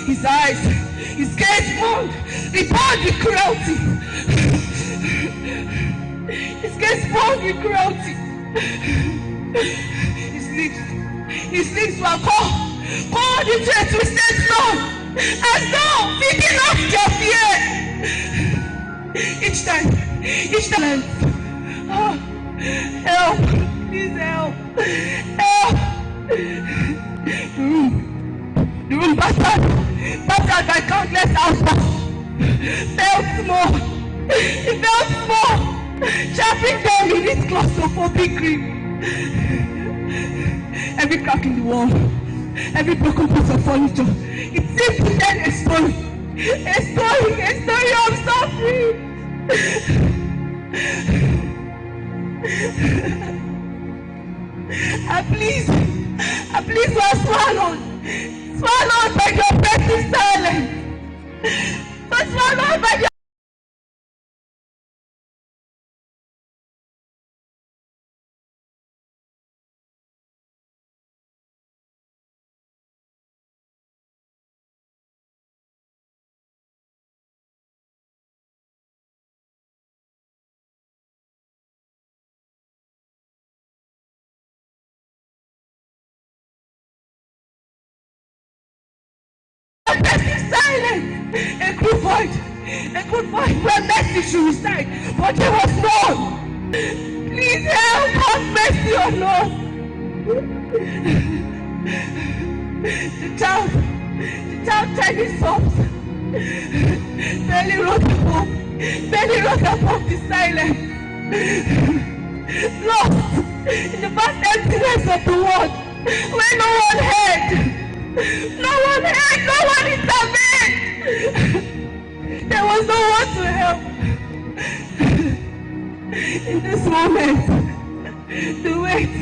His eyes, his gaze moved, repelled with cruelty. His gaze moved with cruelty. His lips were cold into a twisted song, as though feeding off their fear. Each time, oh, help, please help, help. The room battered by countless outbursts. Felt small, it felt small, trapping them in its claustrophobic grip. Every crack in the wall, every broken piece of furniture, it seemed to tell a story of suffering. I please were swallowed by the oppressive silence, but swallowed by the silence. A good voice where mercy should reside, but there was none. Please help, have mercy on us. The child tried his sobs, barely wrote above the silence. Lost in the vast emptiness of the world, where no one heard, no one intervened. There was no one to help. In this moment, the weight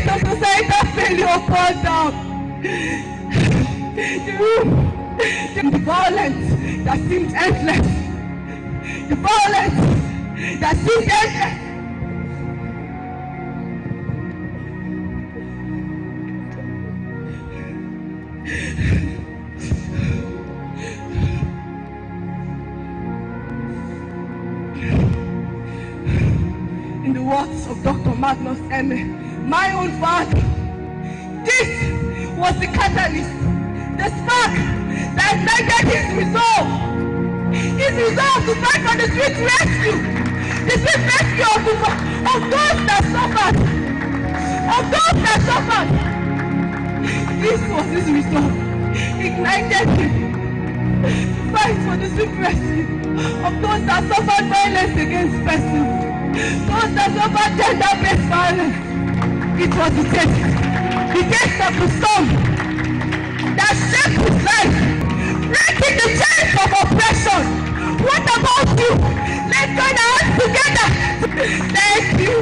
of societal failure poured down. The violence that seemed endless. The violence that seemed endless. In the words of Dr. Magnus M., my own father, this was the catalyst, the spark that ignited his resolve to fight for the sweet rescue of those that suffered. This was his resolve, ignited him to fight for the sweet rescue of those that suffered violence against persons, those that suffered gender-based violence. It was the taste of the storm that shaped his life, breaking the chains of oppression. What about you? Let's join our hands together. Thank you.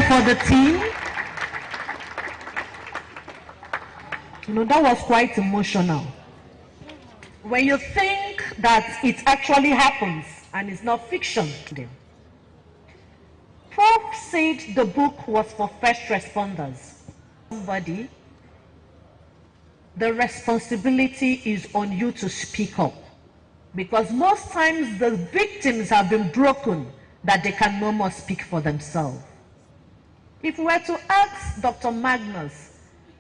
For the team. That was quite emotional. When you think that it actually happens and it's not fiction. Prof said the book was for first responders. Somebody, the responsibility is on you to speak up, because most times the victims have been broken that they can no more speak for themselves. If we were to ask Dr. Magnus,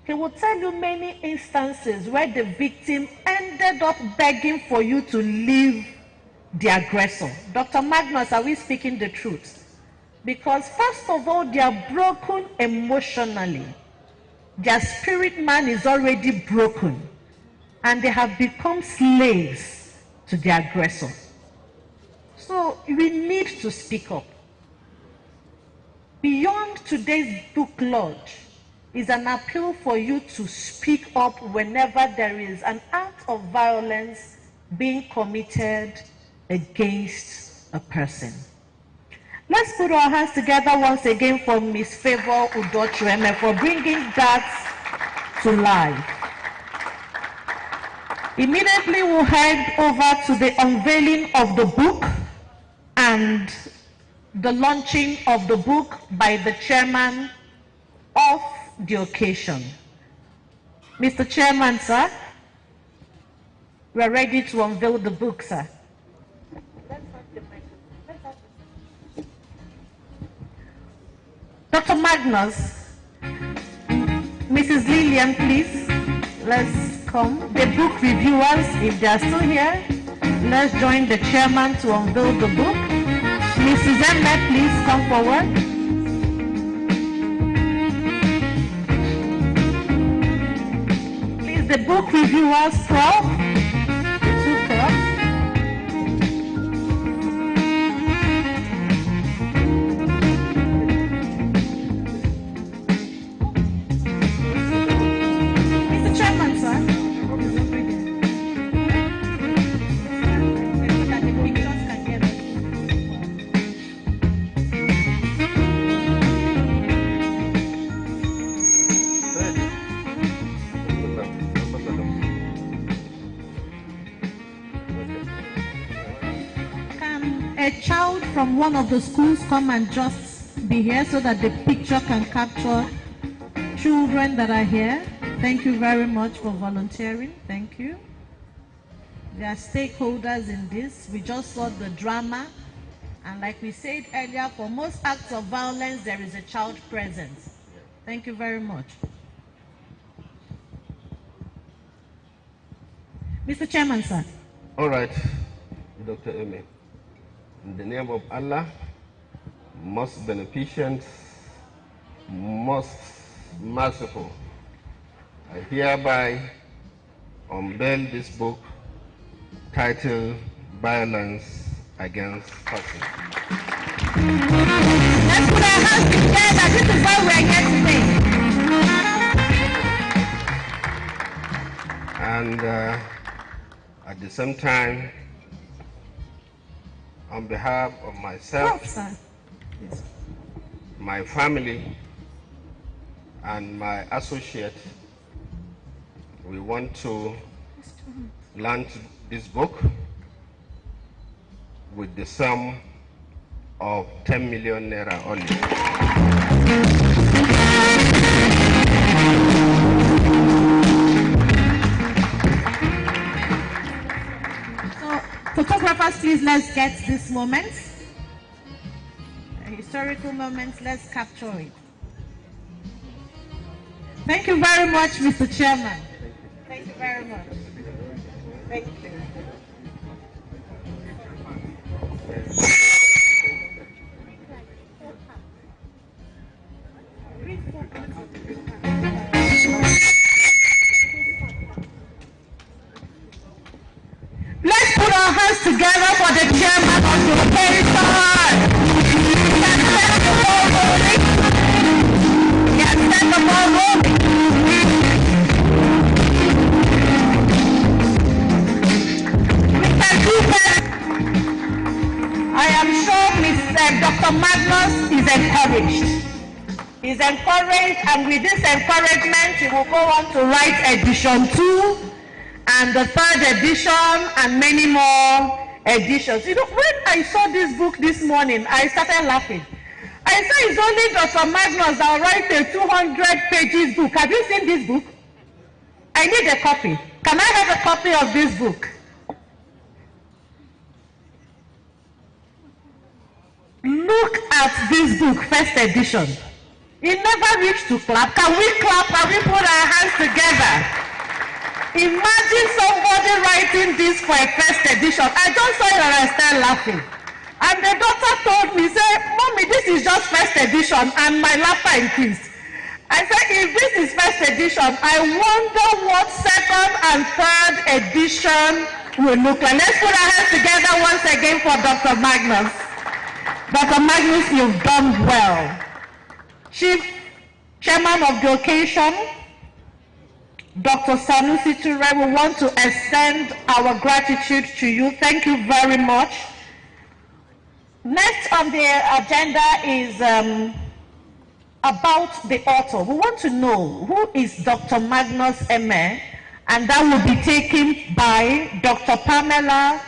he will tell you many instances where the victim ended up begging for you to leave the aggressor. Dr. Magnus, are we speaking the truth? Because first of all, they are broken emotionally. Their spirit man is already broken, and they have become slaves to the aggressor. So we need to speak up. Beyond today's book launch is an appeal for you to speak up whenever there is an act of violence being committed against a person. Let's put our hands together once again for Miss Favor Udochweme for bringing that to life. Immediately we'll head over to the unveiling of the book and the launching of the book by the chairman of the occasion. Mr. Chairman, sir, we are ready to unveil the book, sir. Dr. Magnus, Mrs. Lillian, please, let's come. The book reviewers, if they are still here, let's join the chairman to unveil the book. Mrs. Emmett, please come forward. Please, the book reviewers, prof. The two profs. A child from one of the schools come and just be here so that the picture can capture children that are here. Thank you very much for volunteering. Thank you. There are stakeholders in this. We just saw the drama. And like we said earlier, for most acts of violence, there is a child present. Thank you very much. Mr. Chairman, sir. All right, Dr. Eme. In the name of Allah, most beneficent, most merciful, I hereby unveil this book titled Violence Against Persons. Let's put our hands together. This is why we're here today. And at the same time, on behalf of myself, my family, and my associate, we want to launch this book with the sum of 10 million naira only. Photographers, please, let's get this moment. A historical moment, let's capture it. Thank you very much, Mr. Chairman. Thank you very much. Thank you. Let's put our hands together for the chairman of the occasion. Yes, set the ball rolling. Yes, set the ball rolling. We can do that. I am sure Dr. Magnus is encouraged. He's encouraged, and with this encouragement, he will go on to write edition 2 and the 3rd edition and many more editions. You know, when I saw this book this morning, I started laughing. I said, it's only Dr. Magnus that will write a 200 pages book. Have you seen this book? I need a copy. Can I have a copy of this book? Look at this book, 1st edition. It never reached to clap. Can we clap? Can we put our hands together? Imagine somebody writing this for a 1st edition. I just saw it and I started laughing. And the daughter told me, say, Mommy, this is just 1st edition, and my laughter increased. I said, if this is 1st edition, I wonder what 2nd and 3rd edition will look like. Let's put our hands together once again for Dr. Magnus. Dr. Magnus, you've done well. Chief Chairman of the occasion, Dr. Sanusi Ture, we want to extend our gratitude to you. Thank you very much Next on the agenda is about the author. We want to know who is Dr. Magnus Eme, and that will be taken by Dr. Pamela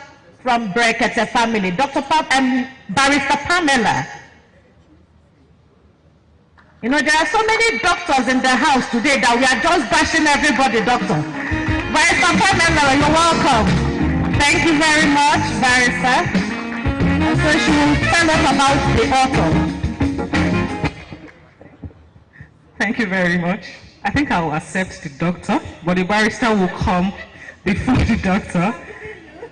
from Brekete family. Barrister Pamela. You know, there are so many doctors in the house today that we are just bashing everybody, doctor. Barrister Pamela, you're welcome. Thank you very much, Barrister. And so she will tell us about the author. Thank you very much. I think I will accept the doctor, but the barrister will come before the doctor.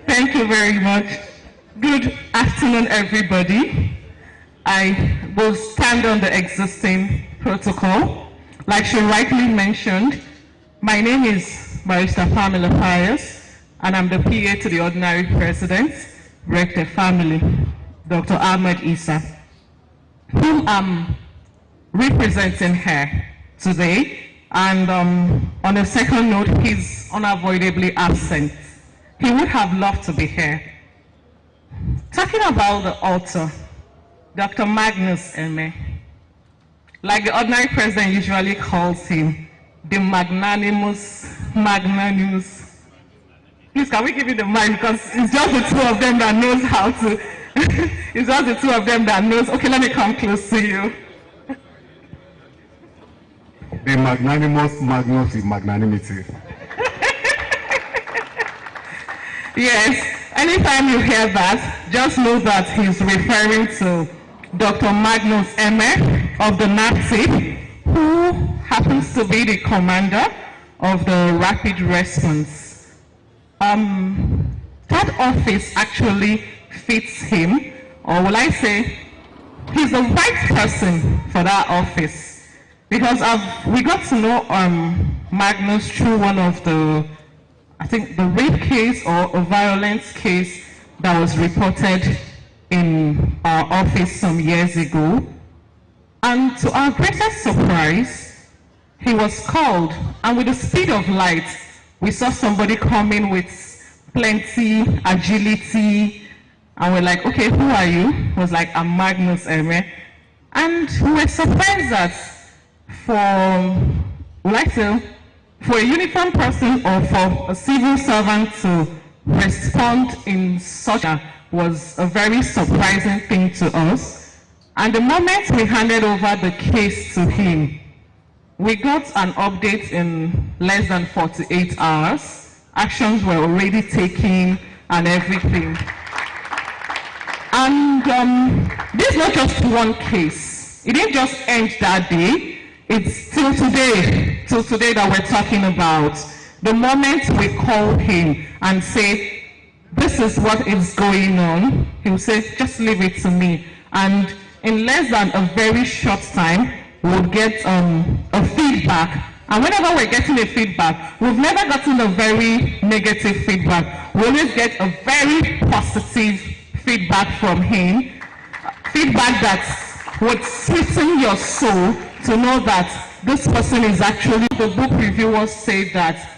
Thank you very much. Good afternoon, everybody. I will stand on the existing protocol. Like she rightly mentioned, my name is Barrister Pamela Pius, and I'm the PA to the Ordinary President, Rector Family, Dr. Ahmed Issa, whom I'm representing here today. And on a second note, he's unavoidably absent. He would have loved to be here. Talking about the author, Dr. Magnus Eme, like the Ordinary President usually calls him, the magnanimous. Please, can we give you the mic, because it's just the two of them that knows how to, it's just the two of them that knows. Okay, let me come close to you. The magnanimous Magnus with magnanimity. Yes, anytime you hear that, just know that he's referring to Dr. Magnus Eme of the NAPTIP, who happens to be the commander of the Rapid Response. That office actually fits him, or will I say, he's the right person for that office, because we got to know Magnus through one of the, I think, the rape case or a violence case that was reported in our office some years ago. And to our greatest surprise, he was called, and with the speed of light, we saw somebody coming with plenty agility, and we're like, okay, who are you? He was like, I'm Magnus Eme. And we were surprised that for a uniformed person or for a civil servant to respond in such a was a very surprising thing to us. And the moment we handed over the case to him, we got an update in less than 48 hours. Actions were already taken and everything. And this is not just one case. It didn't just end that day. It's till today that we're talking about. The moment we call him and say, this is what is going on, he'll say, just leave it to me. And in less than a very short time, we'll get a feedback. And whenever we're getting a feedback, we've never gotten a very negative feedback. We always get a very positive feedback from him. Feedback that would sweeten your soul to know that this person is actually, the book reviewers say that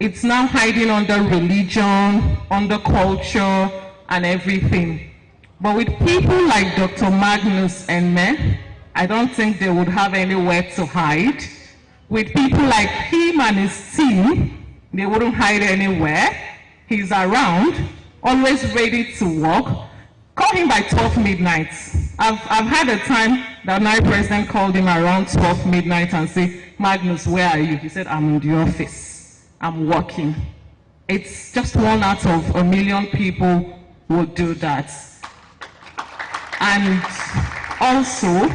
it's now hiding under religion, under culture, and everything. But with people like Dr. Magnus Eme, I don't think they would have anywhere to hide. With people like him and his team, they wouldn't hide anywhere. He's around, always ready to work. Call him by 12 midnight. I've had a time that my president called him around 12 midnight and said, Magnus, where are you? He said, I'm in the office. I'm working. It's just 1 out of a million people would do that. And also,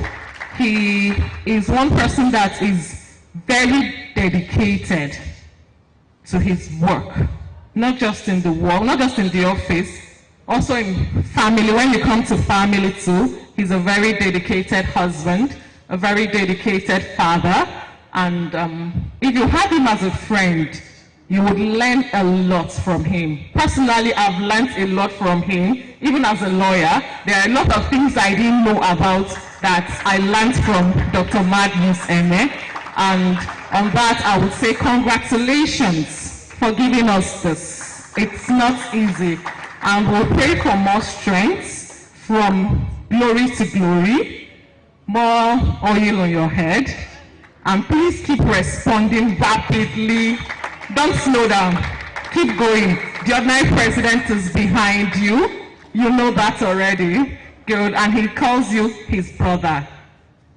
he is one person that is very dedicated to his work. Not just in the work, not just in the office, also in family. When you come to family too, he's a very dedicated husband, a very dedicated father. And if you have him as a friend, you would learn a lot from him. Personally, I've learned a lot from him. Even as a lawyer, there are a lot of things I didn't know about that I learned from Dr. Magnus Eme. And on that, I would say congratulations for giving us this. It's not easy. And we'll pray for more strength from glory to glory, more oil on your head. And please keep responding rapidly. Don't slow down. Keep going. The ordinary president is behind you. You know that already. Good. And he calls you his brother.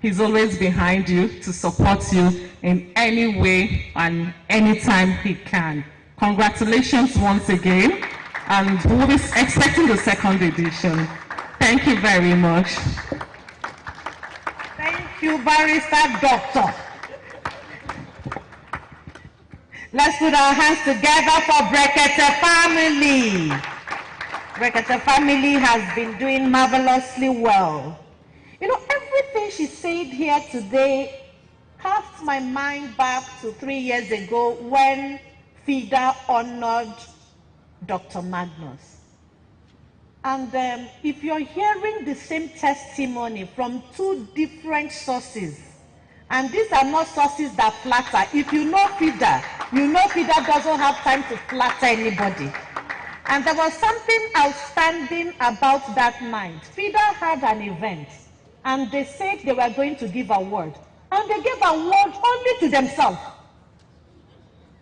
He's always behind you to support you in any way and anytime he can. Congratulations once again. And we'll be expecting the second edition. Thank you very much. Thank you, Barrister Doctor. Let's put our hands together for Brekete family. Brekete family has been doing marvelously well. You know, everything she said here today casts my mind back to 3 years ago when FIDA honored Dr. Magnus. And if you're hearing the same testimony from two different sources, and these are not sources that flatter. If you know FIDA, you know FIDA doesn't have time to flatter anybody. And there was something outstanding about that night. FIDA had an event, and they said they were going to give award. And they gave award only to themselves.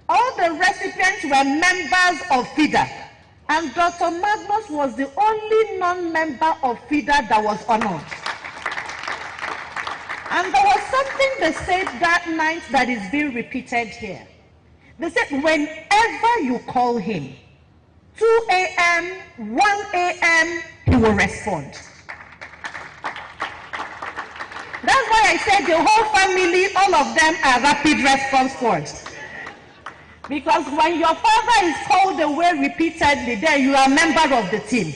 All the recipients were members of FIDA. And Dr. Magnus was the only non-member of FIDA that was honored. And there was something they said that night that is being repeated here. They said, whenever you call him, 2 a.m., 1 a.m., he will respond. That's why I said the whole family, all of them are rapid response squads. Because when your father is called away repeatedly, then you are a member of the team.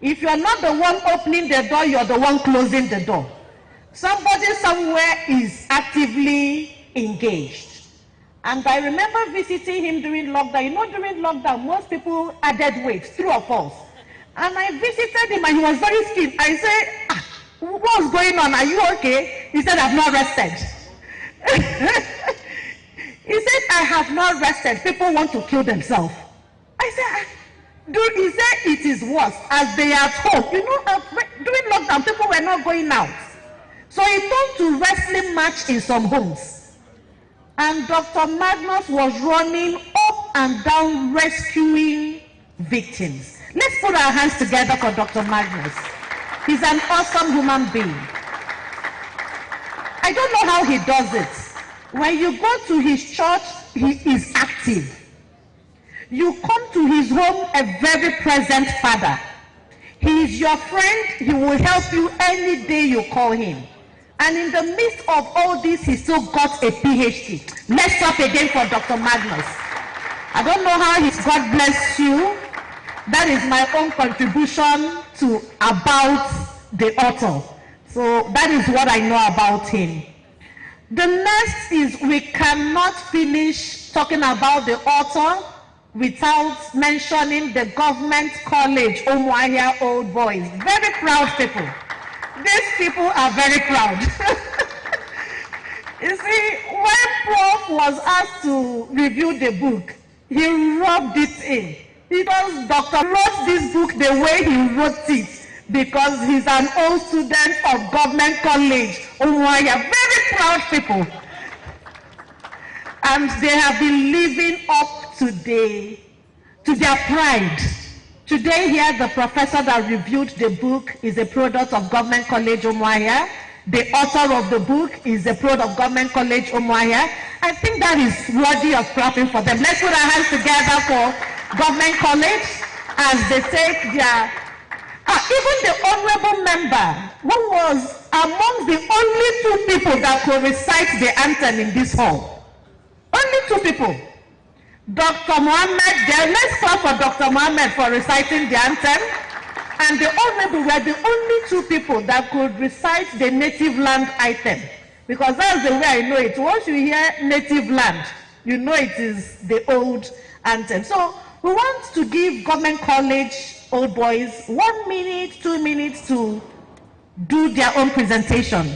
If you are not the one opening the door, you are the one closing the door. Somebody somewhere is actively engaged. And I remember visiting him during lockdown. You know, during lockdown, most people added weight, true or false. And I visited him and he was very skinny. I said, what's going on? Are you okay? He said, I've not rested. He said, I have not rested. People want to kill themselves. I said, dude, he said it is worse as they are at home. You know, during lockdown, people were not going out. So he turned to wrestling match in some homes. And Dr. Magnus was running up and down rescuing victims. Let's put our hands together for Dr. Magnus. He's an awesome human being. I don't know how he does it. When you go to his church, he is active. You come to his home, a very present father. He is your friend. He will help you any day you call him. And in the midst of all this, he still got a PhD. Let's clap again for Dr. Magnus. I don't know how he's God bless you. That is my own contribution to about the author. So that is what I know about him. The next is we cannot finish talking about the author without mentioning the government college, Umuahia Old Boys. Very proud people. These people are very proud. You see, when Prof was asked to review the book, he rubbed it in. Because Dr. wrote this book the way he wrote it, because he's an old student of government college, Umuahia. Very proud people. And they have been living up to their pride. Today here, the professor that reviewed the book is a product of Government College Umuahia. The author of the book is a product of Government College Umuahia. I think that is worthy of clapping for them. Let's put our hands together for Government College as they take their... even the honorable member, who was among the only two people that could recite the anthem in this hall. Only two people. Dr. Mohammed, let's clap for Dr. Mohammed for reciting the anthem. And the honorable were the only two people that could recite the native land item. Because that's the way I know it. Once you hear native land, you know it is the old anthem. So we want to give Government College Old Boys 1 minute, 2 minutes to do their own presentation.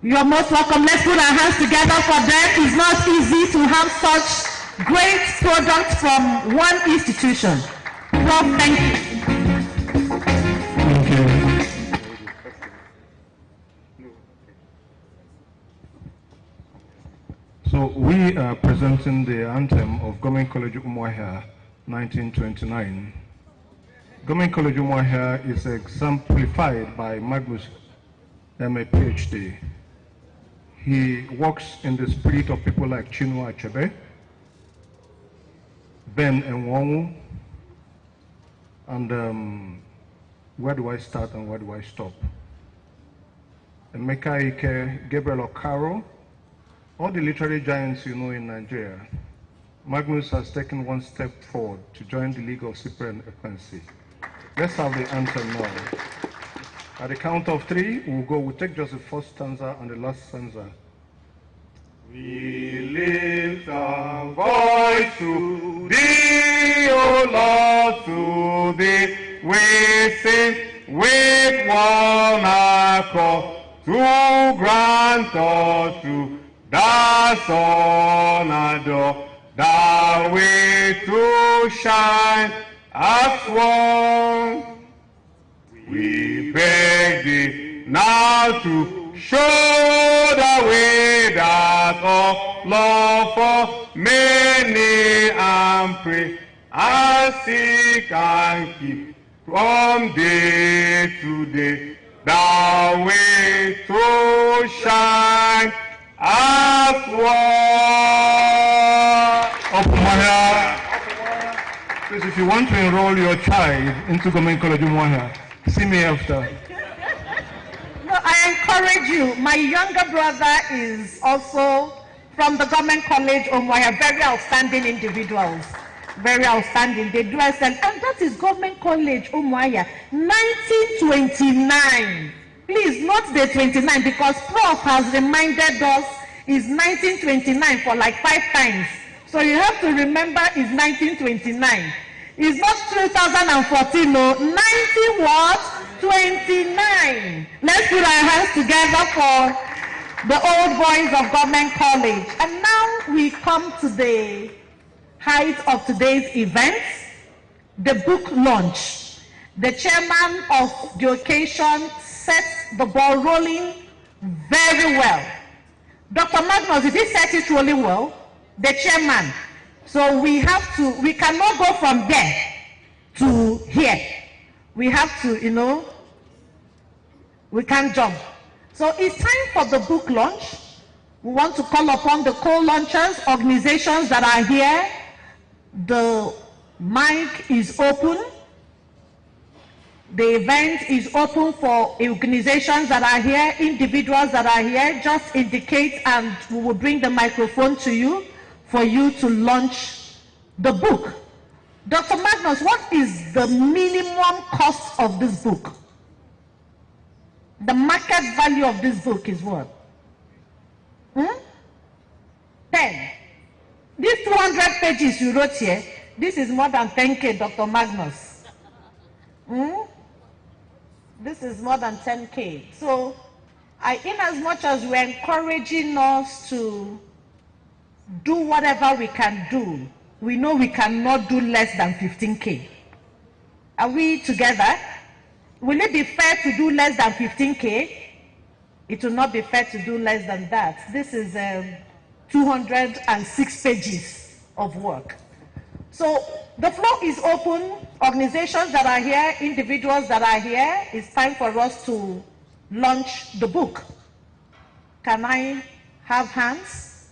You're most welcome. Let's put our hands together for them. It's not easy to have such great products from one institution. Well, thank you. So we are presenting the anthem of Government College Umuahia 1929. Government College Umuahia is exemplified by Magnus, MA PhD. He works in the spirit of people like Chinua Achebe, Ben Enwonwu, and where do I start and where do I stop? Emeka Ike, Gabriel Okaro, all the literary giants you know in Nigeria. Magnus has taken one step forward to join the League of Cyprian Equancy. Let's have the anthem now. At the count of three, we'll take just the first stanza and the last stanza. We lift our voice to thee, O Lord, to thee we sing with one accord, to grant us to thy Son adore, thou way to shine as one. We beg thee now to show the way that of love for many and pray and seek and keep from day to day the way to shine as one. Umuahia. Please, if you want to enroll your child into Government College Umuahia, see me after. No, I encourage you. My younger brother is also from the Government College Umuahia. Very outstanding individuals. Very outstanding. They do excellent. And that is Government College Umuahia, 1929. Please, not the 29, because Prof has reminded us it's 1929 for like 5 times. So you have to remember it's 1929. It's not 2014, no. 90 what? 29. Let's put our hands together for the old boys of Government College. And now we come to the height of today's event, the book launch. The chairman of the occasion sets the ball rolling very well. Dr. Magnus, did he set it really well? The chairman. So we cannot go from there to here. We have to, we can't jump. So it's time for the book launch. We want to call upon the co-launchers, organizations that are here. The mic is open. The event is open for organizations that are here, individuals that are here. Just indicate and we will bring the microphone to you for you to launch the book. Dr. Magnus, what is the minimum cost of this book? The market value of this book is what? 10. These 200 pages you wrote here, this is more than 10K, Dr. Magnus. This is more than 10K. So, in as much as we're encouraging us to do whatever we can do, we know we cannot do less than 15K. Are we together? Will it be fair to do less than 15K? It will not be fair to do less than that. This is 206 pages of work. So the floor is open. Organizations that are here, individuals that are here, it's time for us to launch the book. Can I have hands?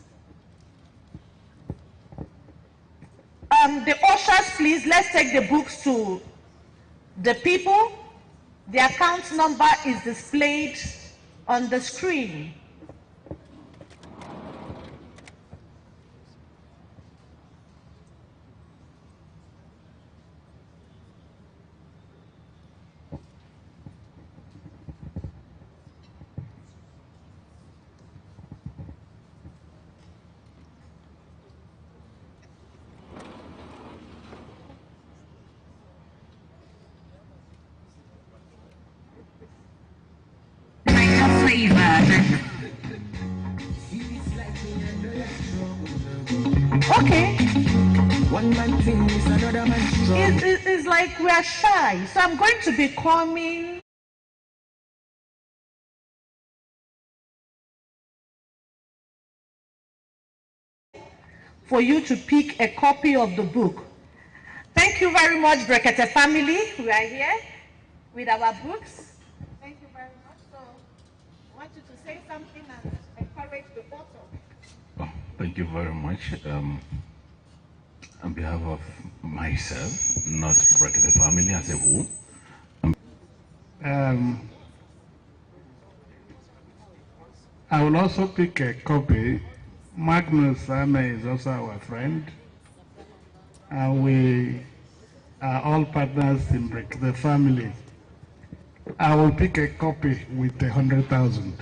The ushers, please, let's take the books to the people. The account number is displayed on the screen. Okay. One man thinks another man strong. It's like we are shy. So I'm going to be coming for you to pick a copy of the book. Thank you very much, Brekete family. We are here with our books. Thank you very much. So I want you to say something and encourage the author. Oh, thank you very much. On behalf of myself, not Brekete family as a whole. I will also pick a copy. Magnus Ame is also our friend. We are all partners in the family. I will pick a copy with 100,000.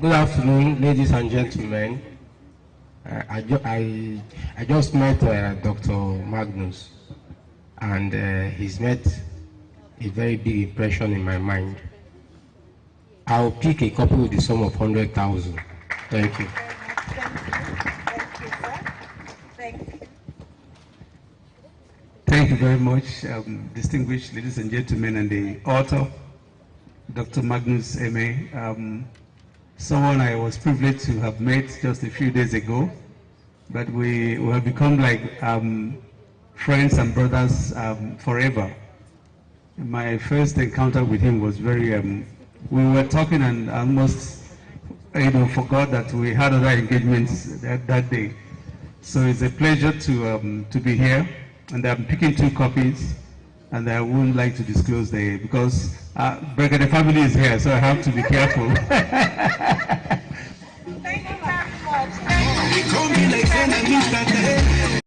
Good afternoon, ladies and gentlemen. I just met Dr. Magnus, and he's made a very big impression in my mind. I'll pick a copy with the sum of 100,000. Thank you. Thank you very much, distinguished ladies and gentlemen, and the author, Dr. Magnus Eme, someone I was privileged to have met just a few days ago, but we have become like friends and brothers forever. My first encounter with him was very, we were talking and almost forgot that we had other engagements that day. So it's a pleasure to be here, and I'm picking 2 copies, and I wouldn't like to disclose because the family is here, so I have to be careful. Thank you very much.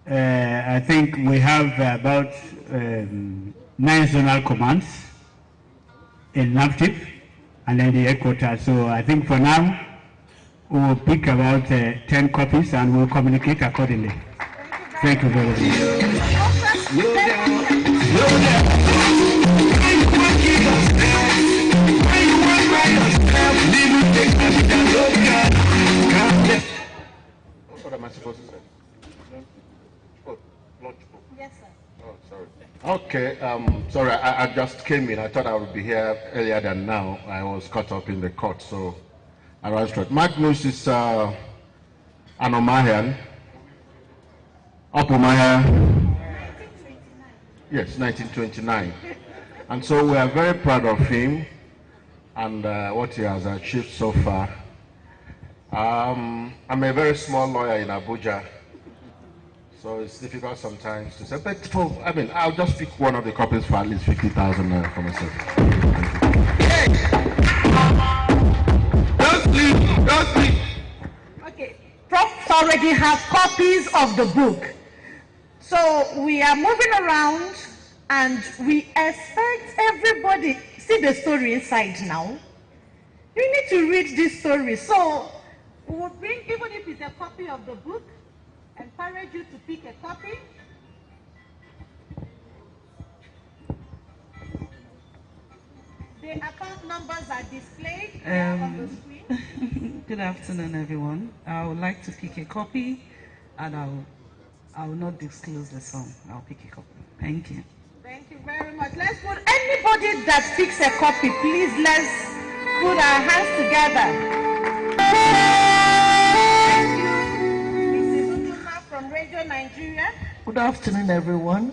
I think we have about 9 zonal commands in NAPTIP and then the headquarters. So I think for now, we'll pick about 10 copies and we'll communicate accordingly. Thank you very much. What am I supposed to say? Yes, sir. Oh, sorry. Okay, sorry, I just came in. I thought I would be here earlier than now. I was caught up in the court, so I ran straight. Magnus is an Omahian. Omaha. Yes, 1929. And so we are very proud of him and what he has achieved so far. I'm a very small lawyer in Abuja, so it's difficult sometimes to say, but I'll just pick one of the copies for at least 50,000 for myself. Don't leave. Okay, Prof already have copies of the book. So we are moving around and we expect everybody, see the story inside now. You need to read this story. So we will bring, even if it's a copy of the book, encourage you to pick a copy. The account numbers are displayed on the screen. Good afternoon, everyone. I would like to pick a copy, and I will not disclose the sum. I'll pick a copy. Thank you. Thank you very much. Let's put anybody that picks a copy, please let's put our hands together. Thank you. Mrs. Uduma from Radio Nigeria. Good afternoon, everyone.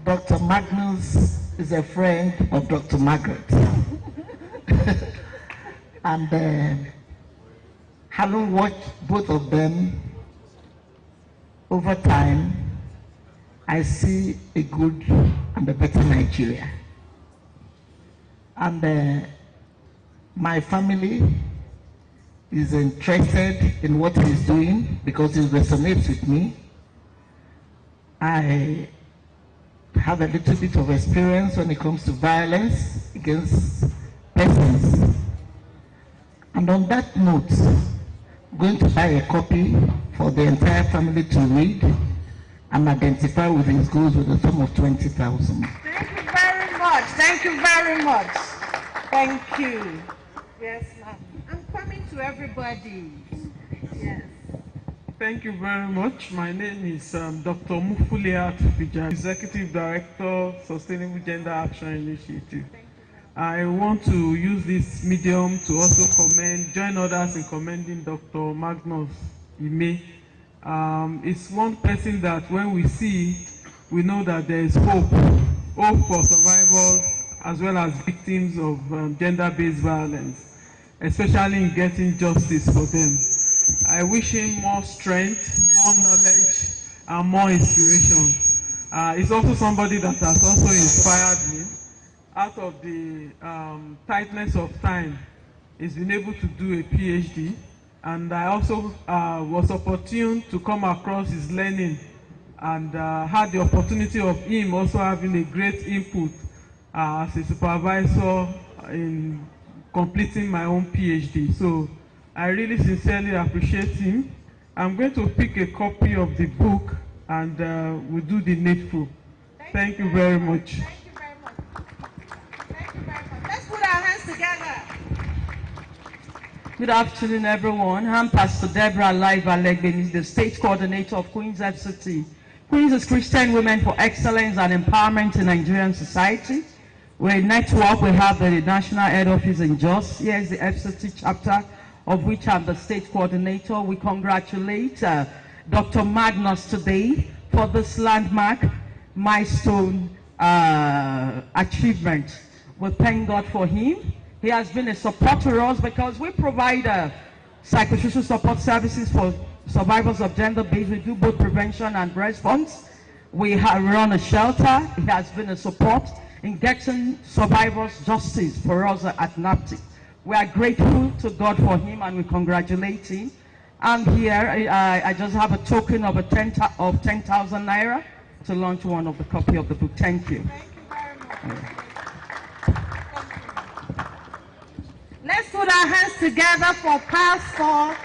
Dr. Magnus is a friend of Dr. Margaret. And having watched both of them over time, I see a good and a better Nigeria. And my family is interested in what he's doing because it resonates with me. I have a little bit of experience when it comes to violence against persons. And on that note, I'm going to buy a copy for the entire family to read and identify with his goals with a sum of 20,000. Thank you very much. Thank you very much. Thank you. Yes, ma'am. to everybody. Yes. Thank you very much. My name is Dr. Mufulia Tufija, Executive Director, Sustainable Gender Action Initiative. I want to use this medium to also join others in commending Dr. Magnus Ime. It's one person that when we see, we know that there is hope for survivors as well as victims of gender-based violence, especially in getting justice for them. I wish him more strength, more knowledge, and more inspiration. He's also somebody that has also inspired me. Out of the tightness of time, he's been able to do a PhD, and I also was opportune to come across his learning and had the opportunity of him also having a great input as a supervisor in completing my own PhD. So I really sincerely appreciate him. I'm going to pick a copy of the book and we'll do the needful. Thank you very much. Let's put our hands together. Good afternoon, everyone. I'm Pastor Deborah Laiva-Legbin, the State Coordinator of Queens FCT. Queens is Christian Women for Excellence and Empowerment in Nigerian Society. We're a network. We have the national head office in Jos. Here is the FCT chapter, of which I'm the State Coordinator. We congratulate Dr. Magnus today for this landmark milestone achievement. We thank God for him. He has been a support to us because we provide psychosocial support services for survivors of gender-based. We do both prevention and response. We run a shelter. He has been a support in getting survivors justice for us at NAPTI. We are grateful to God for him and we congratulate him. And here I just have a token of 10,000 naira to launch one of the copy of the book. Thank you. Thank you very much. Let's put our hands together for Pastor.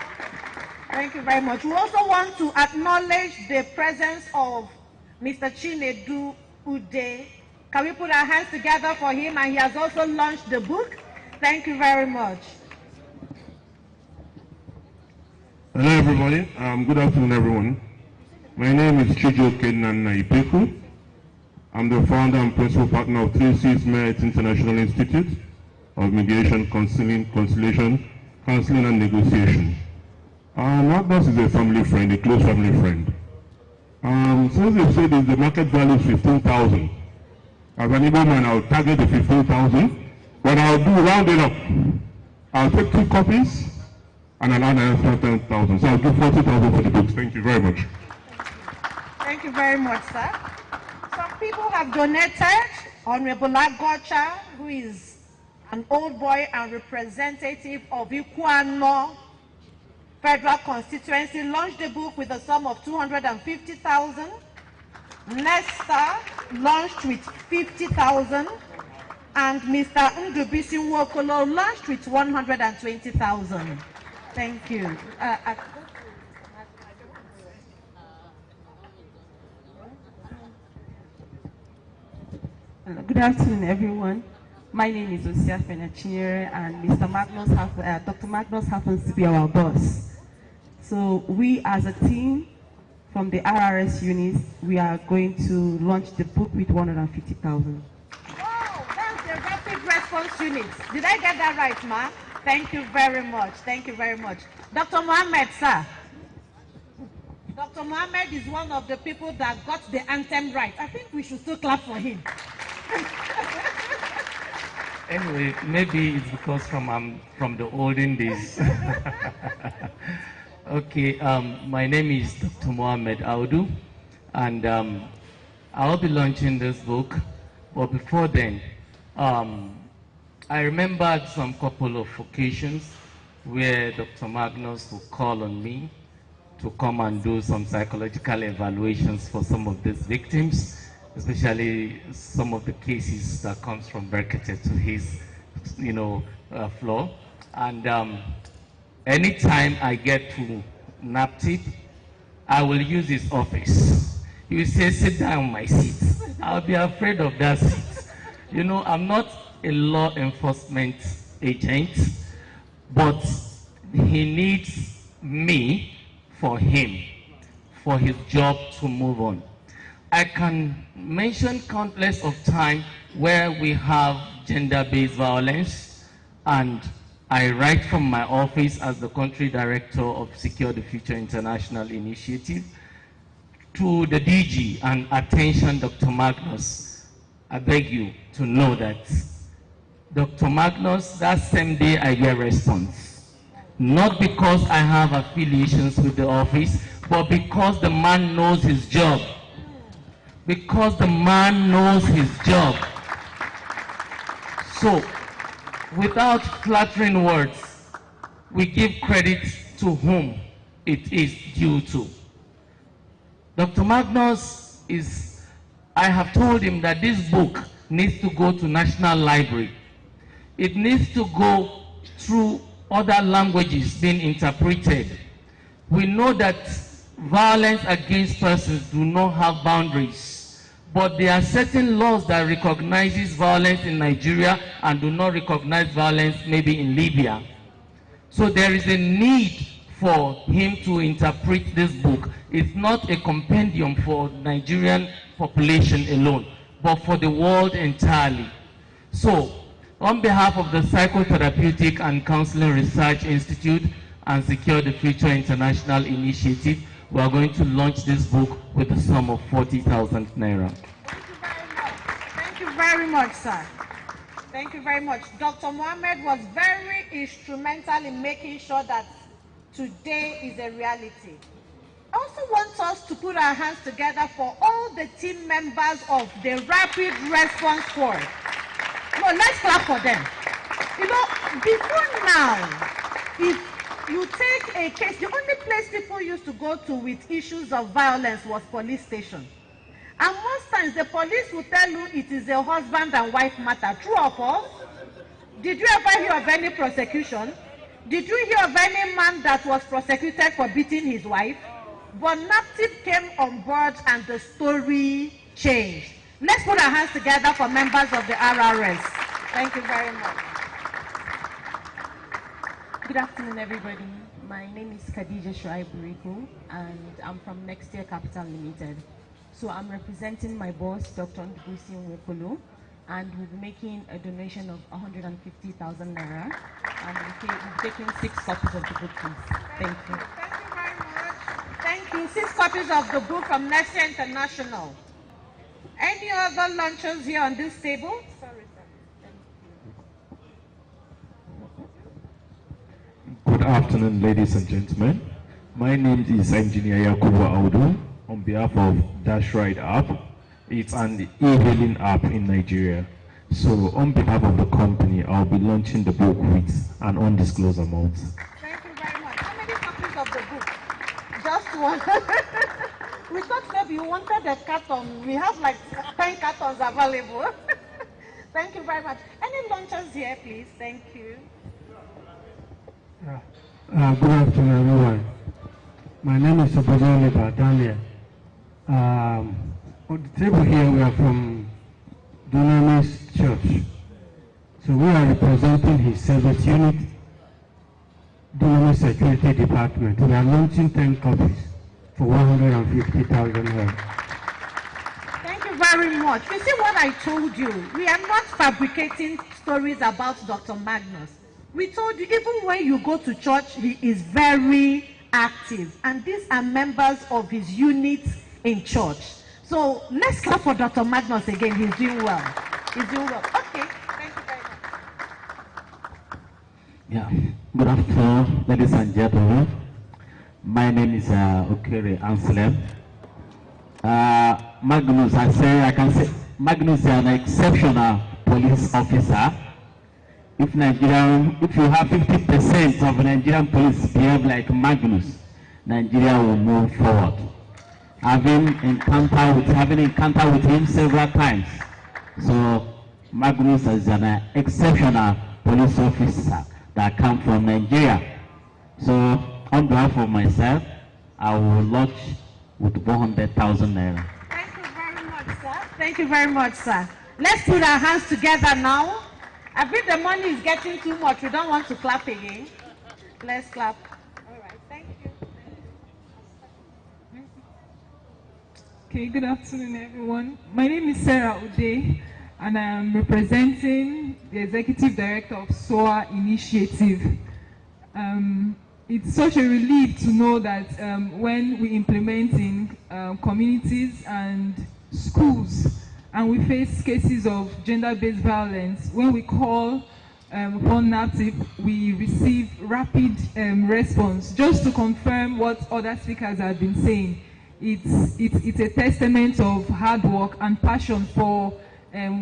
Thank you very much. We also want to acknowledge the presence of Mr. Chinedu Ude. Can we put our hands together for him? And he has also launched the book. Thank you very much. Hello, everybody. Good afternoon, everyone. My name is Chijo Kenan Naipeku. I'm the founder and principal partner of 3C's Merit International Institute of Mediation, Conciliation, Counseling, and Negotiation. Magnus is a family friend, a close family friend. Since they said the market value is 15,000, as an Igbo man, I'll target the 15,000, but I'll do round it up. I'll take 2 copies and I'll add another 10,000. So I'll give 40,000 for the books. Thank you very much. Thank you very much, sir. Some people have donated. Honorable Agocha, who is an old boy and representative of Ikuano Federal Constituency, launched the book with a sum of 250,000. Nesta launched with 50,000. And Mr. Ndubisi Nwokolo launched with 120,000. Thank you. Good afternoon, everyone. My name is Osia Fenachinyere, and Dr. Magnus happens to be our boss. So we, as a team from the RRS unit, we are going to launch the book with 150,000. Wow, that's the rapid response unit. Did I get that right, ma? Thank you very much. Thank you very much. Dr. Mohammed, sir. Dr. Mohammed is one of the people that got the anthem right. I think we should still clap for him. Anyway, maybe it's because from the olden days. Okay, my name is Dr. Mohammed Audu, and I'll be launching this book. But before then, I remembered some couple of occasions where Dr. Magnus would call on me to come and do some psychological evaluations for some of these victims, especially some of the cases that comes from Berkete to his, floor. And anytime I get to NAPTIP, I will use his office. He will say, sit down on my seat. I'll be afraid of that seat. I'm not a law enforcement agent, but he needs me for him, for his job to move on. I can mention countless of times where we have gender-based violence, and I write from my office as the country director of Secure the Future International Initiative to the DG and attention Dr. Magnus. I beg you to know that Dr. Magnus, that same day I get response. Not because I have affiliations with the office, but because the man knows his job. Because the man knows his job. So, without flattering words, we give credit to whom it is due to. Dr. Magnus I have told him that this book needs to go to National Library. It needs to go through other languages being interpreted. We know that violence against persons do not have boundaries, but there are certain laws that recognizes violence in Nigeria and do not recognize violence maybe in Libya. So there is a need for him to interpret this book. It's not a compendium for Nigerian population alone, but for the world entirely. So, on behalf of the Psychotherapeutic and Counseling Research Institute and Secure the Future International Initiative, we are going to launch this book with a sum of 40,000 naira. Thank you very much, sir. Thank you very much. Dr. Mohammed was very instrumental in making sure that today is a reality. I also want us to put our hands together for all the team members of the Rapid Response Squad. No, let's clap for them. You know, before now, if you take a case, the only place people used to go to with issues of violence was police station. And most times the police will tell you it is a husband and wife matter. True or false? Did you ever hear of any prosecution? Did you hear of any man that was prosecuted for beating his wife? But NAPTIP came on board and the story changed. Let's put our hands together for members of the RRS. Thank you very much. Good afternoon, everybody. My name is Khadija Shuaib-Riku, and I'm from Next Year Capital Limited. So I'm representing my boss, Dr. Ndubuisi Nwokolo, and we'll be making a donation of 150,000 naira, and we'll be taking 6 copies of the book, please. Thank you. Thank you very much. Thank you. 6 copies of the book from Next Year International. Any other launches here on this table? Sorry, sir. Good afternoon, ladies and gentlemen. My name is Engineer Yakubu Audu on behalf of Dash Ride app. It's an e-hailing app in Nigeria. So on behalf of the company, I'll be launching the book with an undisclosed amount. Thank you very much. How many copies of the book? Just one. We thought maybe you wanted a carton. We have like 10 cartons available. Thank you very much. Any launchers here, please? Thank you. Good afternoon, everyone. My name is Obozoliba Daniel. On the table here, we are from Dunamis Church. So we are representing his service unit, Dunamis Security Department. We are launching 10 copies for 150,000 naira. Thank you very much. You see what I told you? We are not fabricating stories about Dr. Magnus. We told you, even when you go to church, he is very active. And these are members of his unit in church. So let's clap for Dr. Magnus again. He's doing well. He's doing well. Okay. Thank you very much. Yeah. Good afternoon, ladies and gentlemen. My name is Okere Anselm. Magnus, I can say Magnus is an exceptional police officer. If you have 50% of Nigerian police behave like Magnus, Nigeria will move forward. Having encounter with him several times. So Magnus is an exceptional police officer that comes from Nigeria. So on behalf of myself, I will launch with 400,000 naira. Thank you very much, sir. Thank you very much, sir. Let's put our hands together now. I think the money is getting too much. We don't want to clap again. Let's clap. All right, thank you. Okay, good afternoon, everyone. My name is Sarah Ude, and I am representing the Executive Director of SOA Initiative. It's such a relief to know that when we implement in communities and schools, and we face cases of gender-based violence, when we call upon NAPTIP, we receive rapid response. Just to confirm what other speakers have been saying, it's a testament of hard work and passion for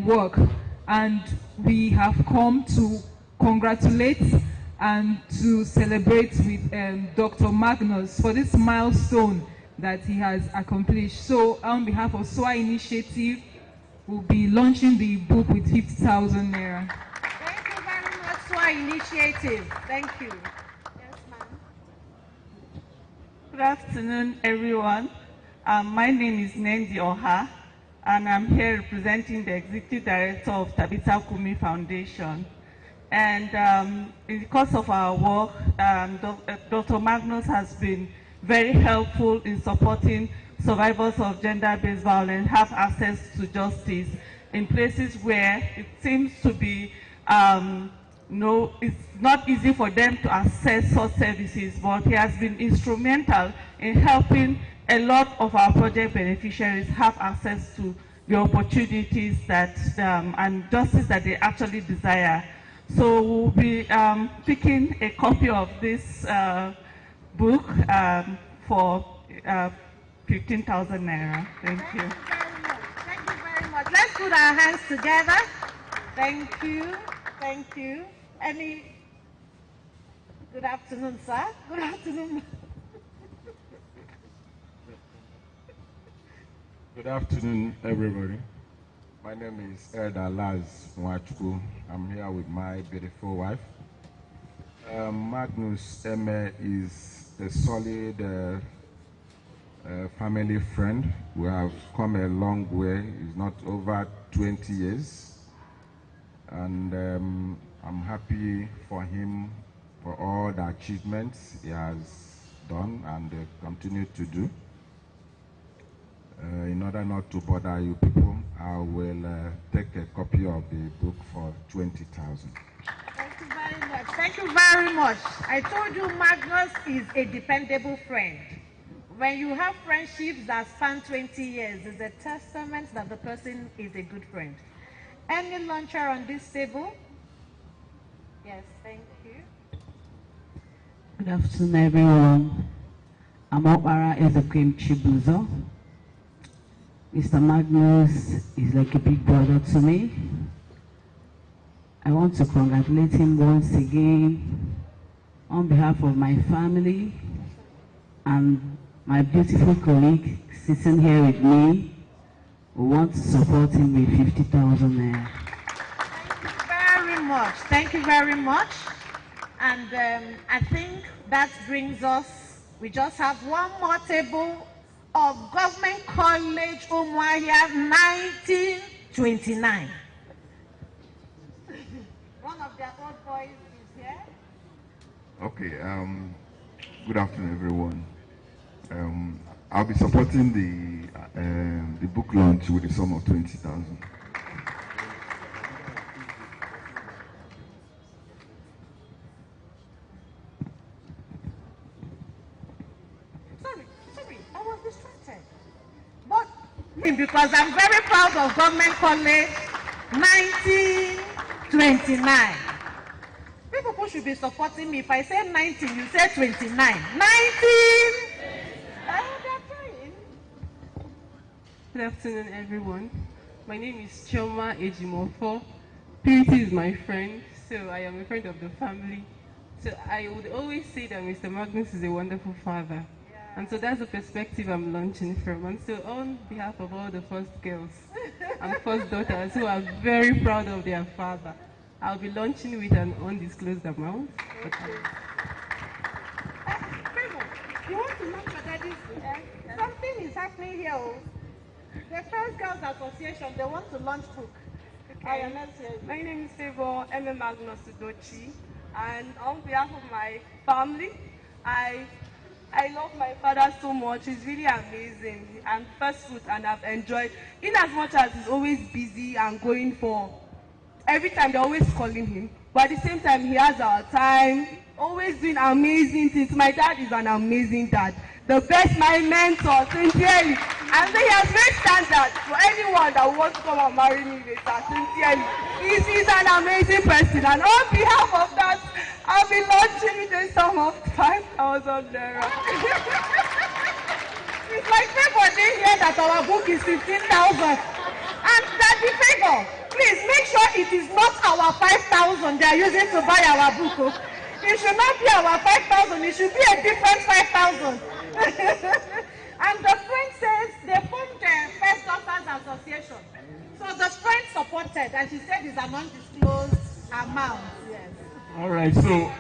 work, and we have come to congratulate and to celebrate with Dr. Magnus for this milestone that he has accomplished. So on behalf of SOA Initiative, we'll be launching the book with 50,000 naira. Thank you very much, SOA Initiative. Thank you. Yes, ma'am. Good afternoon, everyone. My name is Nendi Oha, and I'm here representing the Executive Director of Tabitha Kumi Foundation. And in the course of our work, Dr. Magnus has been very helpful in supporting survivors of gender-based violence have access to justice in places where it seems to be it's not easy for them to access such services, but he has been instrumental in helping a lot of our project beneficiaries have access to the opportunities that and justice that they actually desire. So we'll be picking a copy of this book for 15,000 naira. Thank you. Thank you very much. Let's put our hands together. Thank you. Thank you. Good afternoon, sir. Good afternoon. Good afternoon, everybody. My name is Elder Laz Mwachku. I'm here with my beautiful wife. Magnus Eme is a solid family friend. We have come a long way. It's not over 20 years. And I'm happy for him for all the achievements he has done and continue to do. In order not to bother you people, I will take a copy of the book for 20,000. Thank you very much. Thank you very much. I told you Magnus is a dependable friend. When you have friendships that span 20 years, it's a testament that the person is a good friend. Any launcher on this table? Yes, thank you. Good afternoon, everyone. Amokbara is a Queen Chibuzo. Mr. Magnus is like a big brother to me. I want to congratulate him once again on behalf of my family and my beautiful colleague sitting here with me. We want to support him with 50,000 naira. Thank you very much. Thank you very much. And I think that brings us, we just have one more table of Government College Umuahia 1929. One of their old boys is here. Okay, good afternoon, everyone. I'll be supporting the book launch with a sum of 20,000. Sorry, I was distracted. But because I'm very proud of Government College 1929. People should be supporting me. If I say 19, you say 29. 19! Good afternoon, everyone. My name is Chioma Ejimofo. Purity is my friend, so I am a friend of the family. So I would always say that Mr. Magnus is a wonderful father. And so that's the perspective I'm launching from. And so on behalf of all the first girls and first daughters who are very proud of their father, I'll be launching with an undisclosed amount. You want to launch your daddy's book? Something is happening here. The First Girls Association, they want to launch book. Okay. My name is Favor M. Magnus Udochi. And on behalf of my family, I love my father so much. He's really amazing. I'm first fruit and I've enjoyed, in as much as he's always busy and going for, every time they're always calling him, but at the same time he has our time, always doing amazing things. My dad is an amazing dad. The best, my mentor, sincerely. And so he has made standards for anyone that wants to come and marry me later, sincerely. He's an amazing person. And on behalf of that, I'll be launching the sum of 5,000 naira. It's like people they hear that our book is 15,000. And that the favor, please make sure it is not our 5,000 they are using to buy our book. It should not be our 5,000, it should be a different 5,000. And the friend says they formed the First Doctors Association. So the friend supported, and she said it's an undisclosed amount. Yes. All right, so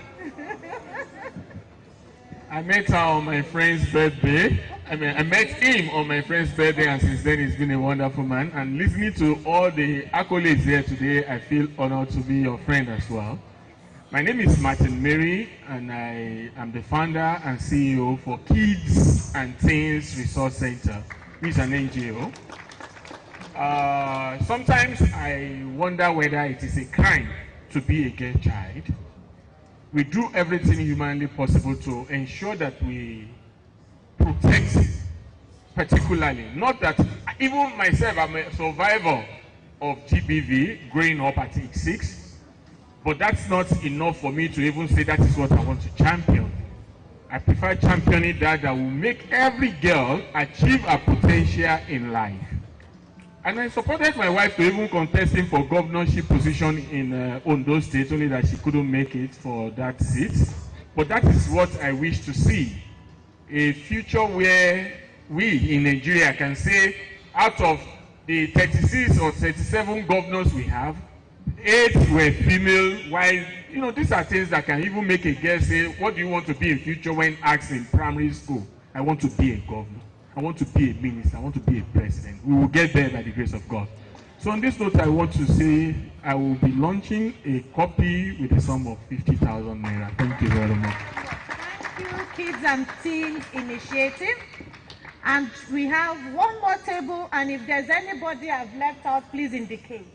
I met her on my friend's birthday. I met him on my friend's birthday, and since then he's been a wonderful man. And listening to all the accolades here today, I feel honored to be your friend as well. My name is Martin Mary, and I am the founder and CEO for Kids and Teens Resource Center, which is an NGO. Sometimes I wonder whether it is a crime to be a gay child. We do everything humanly possible to ensure that we protect, particularly, not that, even myself, I'm a survivor of GBV growing up at age 6. But that's not enough for me to even say that is what I want to champion. I prefer championing that will make every girl achieve her potential in life. And I supported my wife to even contesting for governorship position in Ondo State, only that she couldn't make it for that seat. But that is what I wish to see. A future where we in Nigeria can say, out of the 36 or 37 governors we have, 8 were female, while, these are things that can even make a girl say, what do you want to be in future when asked in primary school? I want to be a governor. I want to be a minister. I want to be a president. We will get there by the grace of God. So on this note, I want to say I will be launching a copy with a sum of 50,000 naira. Thank you very much. Thank you, Kids and Teens Initiative. And we have one more table, and if there's anybody I've left out, please indicate.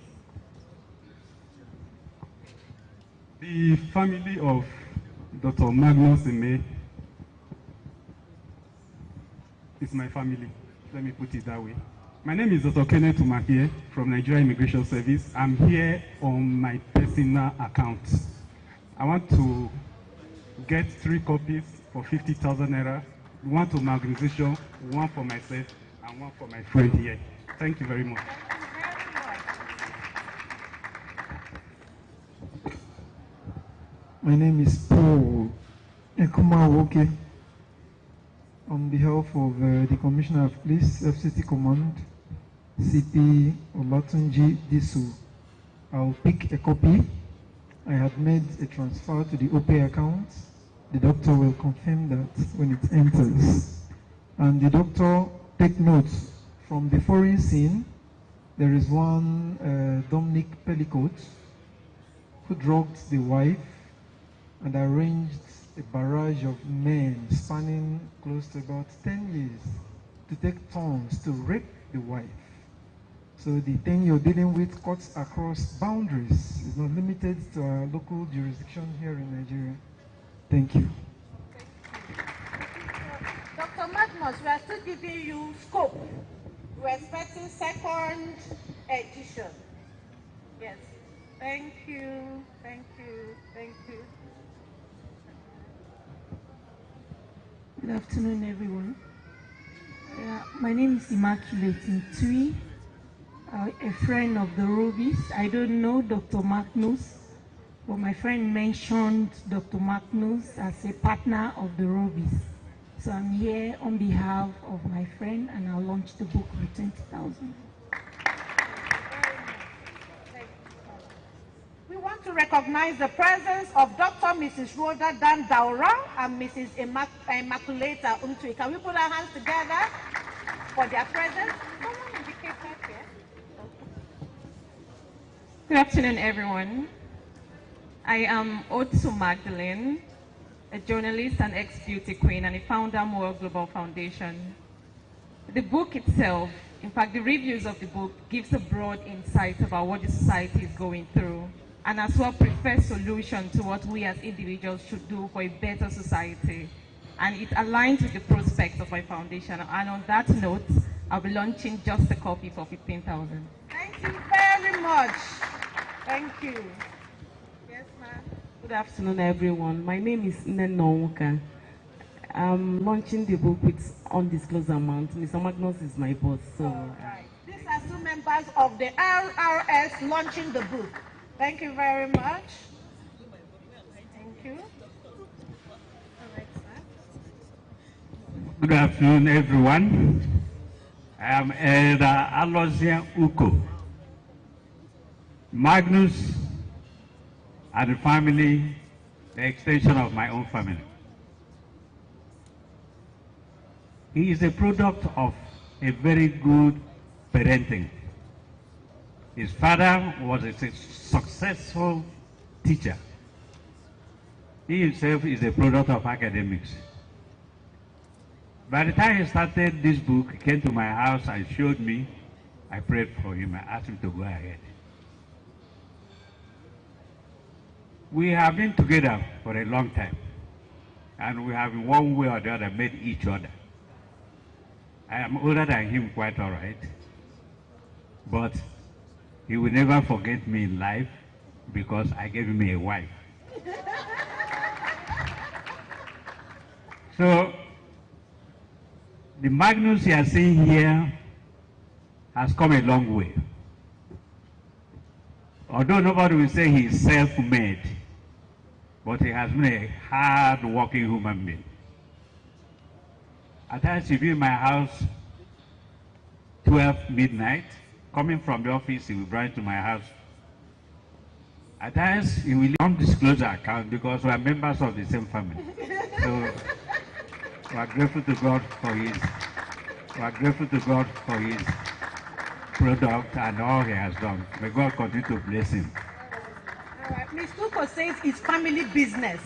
The family of Dr. Magnus Eme is my family. Let me put it that way. My name is Dr. Kenneth Umakie from Nigeria Immigration Service. I'm here on my personal account. I want to get 3 copies for 50,000 naira. One to my organization, one for myself, and one for my friend here. Thank you very much. My name is Paul Ekumawoke. On behalf of the Commissioner of Police, FCT Command, CP Olatunji Disu, I'll pick a copy. I had made a transfer to the OPay account. The doctor will confirm that when it enters. And the doctor take notes from the foreign scene. There is one Dominic Pellicot who drugged the wife and arranged a barrage of men spanning close to about 10 years to take turns to rape the wife. So the thing you're dealing with cuts across boundaries. It's not limited to our local jurisdiction here in Nigeria. Thank you. Dr. Magnus, we are still giving you scope. We're expecting 2nd edition. Yes. Thank you. Thank you. Thank you. Good afternoon, everyone. My name is Immaculate Ntui, a friend of the Robis. I don't know Dr. Magnus, but my friend mentioned Dr. Magnus as a partner of the Robis. So I'm here on behalf of my friend, and I'll launch the book with 20,000. We want to recognize the presence of Dr. Mrs. Rhoda Dan Daura and Mrs. Immaculata Untui. Can we put our hands together for their presence? Someone indicate that here. Good afternoon, everyone. I am Otsu Magdalene, a journalist and ex-beauty queen and a founder of Moral Global Foundation. The book itself, in fact, the reviews of the book gives a broad insight about what the society is going through, and as well prefers solution to what we as individuals should do for a better society. And it aligns with the prospects of my foundation. And on that note, I'll be launching just a copy for 15,000. Thank you very much. Thank you. Yes, ma'am. Good afternoon, everyone. My name is Neno Nwuka. I'm launching the book with undisclosed amount. Mr. Magnus is my boss, so. Right. These are two members of the RRS launching the book. Thank you very much. Thank you. All right, sir. Good afternoon, everyone. I am Elder Alosia Uko. Magnus and the family, the extension of my own family. He is a product of a very good parenting. His father was a successful teacher. He himself is a product of academics. By the time he started this book, he came to my house and showed me. I prayed for him. I asked him to go ahead. We have been together for a long time, and we have in one way or the other met each other. I am older than him, quite all right, but he will never forget me in life because I gave him a wife. So, the Magnus you are seeing here has come a long way. Although nobody will say he is self-made, but he has been a hard-working human being. At times he'll be in my house 12 midnight. Coming from the office, he will bring to my house. At times he will undisclosed account because we are members of the same family. So we are grateful to God for his product and all he has done. May God continue to bless him. All right. Ms. Uko says it's family business.